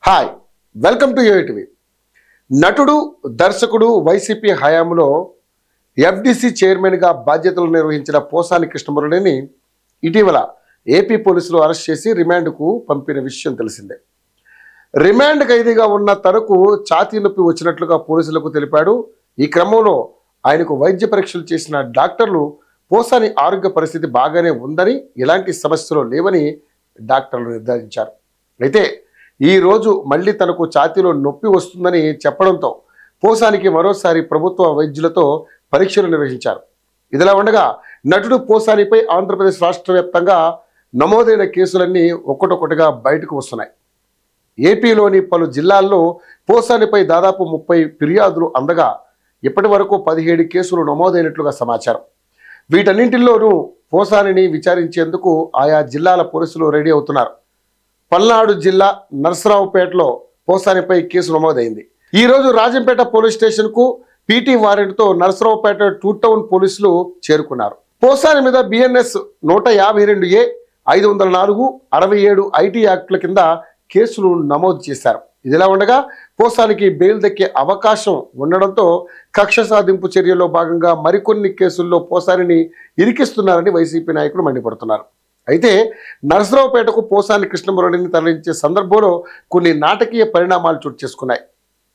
Hi welcome to UTV. నటుడు దర్శకుడు YCP హయాంలో ఎఫ్డిసి చైర్మన్గా బాధ్యతలు నిర్వహించిన పోసాని కృష్ణమురళిని ఇటీవల ఏపీ పోలీసులు అరెస్ట్ చేసి రిమాండ్కు పంపిన విషయం తెలిసిందే. రిమాండ్ ఖైదీగా ఉన్న తనకు ఛాతీ నొప్పి వచ్చినట్లుగా పోలీసులకు తెలిపాడు. ఈ క్రమంలో ఆయనకు వైద్య పరీక్షలు చేసిన డాక్టర్లు పోసాని ఆరోగ్య పరిస్థితి బాగానే ఉందని, ఎలాంటి సమస్యలు లేవని డాక్టర్లు నిర్ధారించారు. అయితే ఈ రోజు మళ్ళీ తనకు ఛాతీలో నొప్పి వస్తుందని చెప్పడంతో పోసానికి మరోసారి ప్రభుత్వ వైద్యులతో పరీక్షలు నిర్వహించారు. ఇదిలా ఉండగా నటుడు పోసానిపై ఆంధ్రప్రదేశ్ రాష్ట్ర వ్యాప్తంగా నమోదైన కేసులన్నీ ఒక్కొక్కటిగా బయటకు వస్తున్నాయి. ఏపీలోని పలు జిల్లాల్లో పోసానిపై దాదాపు 30 ఫిర్యాదులు అందగా ఇప్పటి వరకు 17 కేసులు నమోదైనట్లుగా సమాచారం. వీటన్నింటిలోనూ పోసానిని విచారించేందుకు ఆయా జిల్లాల పోలీసులు రెడీ అవుతున్నారు. పల్నాడు జిల్లా నరసరావుపేటలో పోసానిపై కేసు నమోదైంది. ఈ రోజు రాజంపేట పోలీస్ స్టేషన్కు పీటీ వారెంట్తో నరసరావుపేట 2 టౌన్ పోలీసులు చేరుకున్నారు. పోసాని మీద BNS 152A 504 67 ఐటీ యాక్టుల కింద కేసులు నమోదు చేశారు. ఇదిలా ఉండగా పోసానికి బెయిల్ దక్కే అవకాశం ఉండడంతో కక్ష సాధింపు చర్యల్లో భాగంగా మరికొన్ని కేసుల్లో పోసానిని ఇరికిస్తున్నారని వైసీపీ నాయకులు మండిపడుతున్నారు. అయితే నరసరావుపేటకు పోసాని కృష్ణమురళిని తరలించే సందర్భంలో కొన్ని నాటకీయ పరిణామాలు చోటు చేసుకున్నాయి.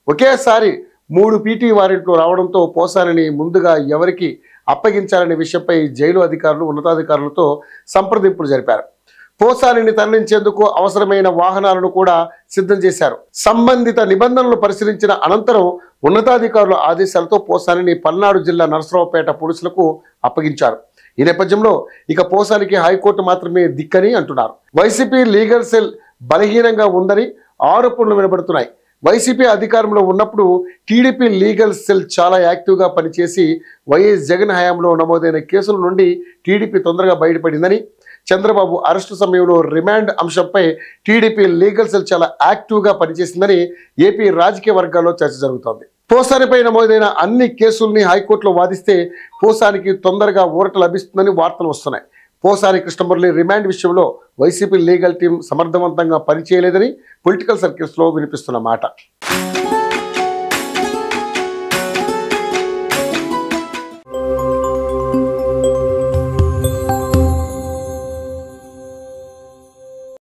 ఒకేసారి 3 పీటీ వారెంట్లు రావడంతో పోసానిని ముందుగా ఎవరికి అప్పగించాలనే విషయంపై జైలు అధికారులు ఉన్నతాధికారులతో సంప్రదింపులు జరిపారు. పోసానిని తరలించేందుకు అవసరమైన వాహనాలను కూడా సిద్ధం చేశారు. సంబంధిత నిబంధనలు పరిశీలించిన అనంతరం ఉన్నతాధికారుల ఆదేశాలతో పోసానిని పల్నాడు జిల్లా నరసరావుపేట పోలీసులకు అప్పగించారు. ఈ నేపథ్యంలో ఇక పోసానికి హైకోర్టు మాత్రమే దిక్కని అంటున్నారు. వైసీపీ లీగల్ సెల్ బలహీనంగా ఉందని ఆరోపణలు వినబడుతున్నాయి. వైసీపీ అధికారంలో ఉన్నప్పుడు టీడీపీ లీగల్ సెల్ చాలా యాక్టివ్గా పనిచేసి వైఎస్ జగన్ హయాంలో నమోదైన కేసుల నుండి టీడీపీ తొందరగా బయటపడిందని, చంద్రబాబు అరెస్టు సమయంలో రిమాండ్ అంశంపై టీడీపీ లీగల్ సెల్ చాలా యాక్టివ్గా పనిచేసిందని ఏపీ రాజకీయ వర్గాల్లో చర్చ జరుగుతోంది. పోసానిపై నమోదైన అన్ని కేసుల్ని హైకోర్టులో వాదిస్తే పోసానికి తొందరగా ఊరట లభిస్తుందని వార్తలు వస్తున్నాయి. పోసాని కృష్ణమురళి రిమాండ్ విషయంలో వైసీపీ లీగల్ టీం సమర్థవంతంగా పనిచేయలేదని పొలిటికల్ సర్కిల్స్లో వినిపిస్తున్న మాట.